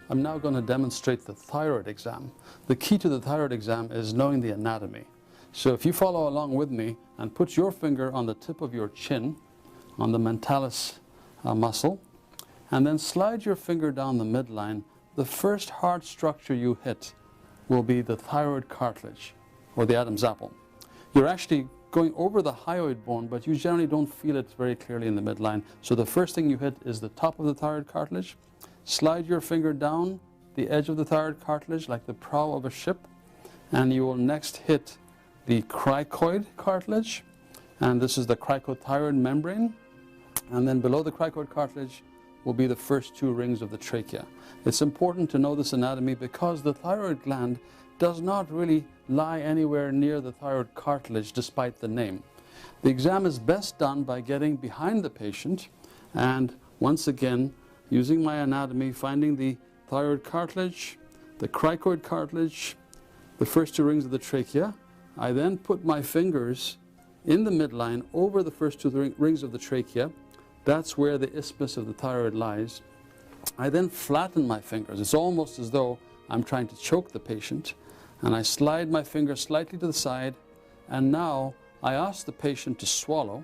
I'm now going to demonstrate the thyroid exam. The key to the thyroid exam is knowing the anatomy. So if you follow along with me and put your finger on the tip of your chin, on the mentalis muscle, and then slide your finger down the midline, the first hard structure you hit will be the thyroid cartilage, or the Adam's apple. You're actually going over the hyoid bone, but you generally don't feel it very clearly in the midline. So the first thing you hit is the top of the thyroid cartilage. Slide your finger down the edge of the thyroid cartilage like the prow of a ship, and you will next hit the cricoid cartilage, and this is the cricothyroid membrane, and then below the cricoid cartilage will be the first two rings of the trachea. It's important to know this anatomy because the thyroid gland does not really lie anywhere near the thyroid cartilage despite the name. The exam is best done by getting behind the patient and once again using my anatomy, finding the thyroid cartilage, the cricoid cartilage, the first two rings of the trachea. I then put my fingers in the midline over the first two rings of the trachea. That's where the isthmus of the thyroid lies. I then flatten my fingers. It's almost as though I'm trying to choke the patient. And I slide my finger slightly to the side. And now I ask the patient to swallow.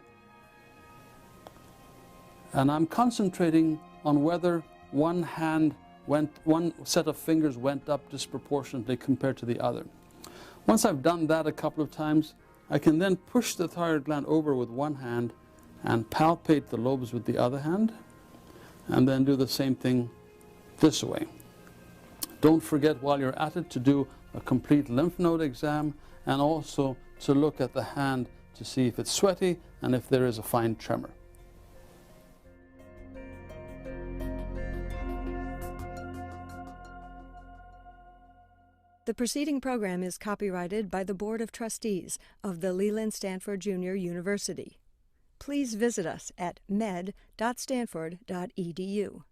And I'm concentrating on whether one set of fingers went up disproportionately compared to the other. Once I've done that a couple of times, I can then push the thyroid gland over with one hand and palpate the lobes with the other hand, and then do the same thing this way. Don't forget while you're at it to do a complete lymph node exam and also to look at the hand to see if it's sweaty and if there is a fine tremor. The preceding program is copyrighted by the Board of Trustees of the Leland Stanford Junior University. Please visit us at med.stanford.edu.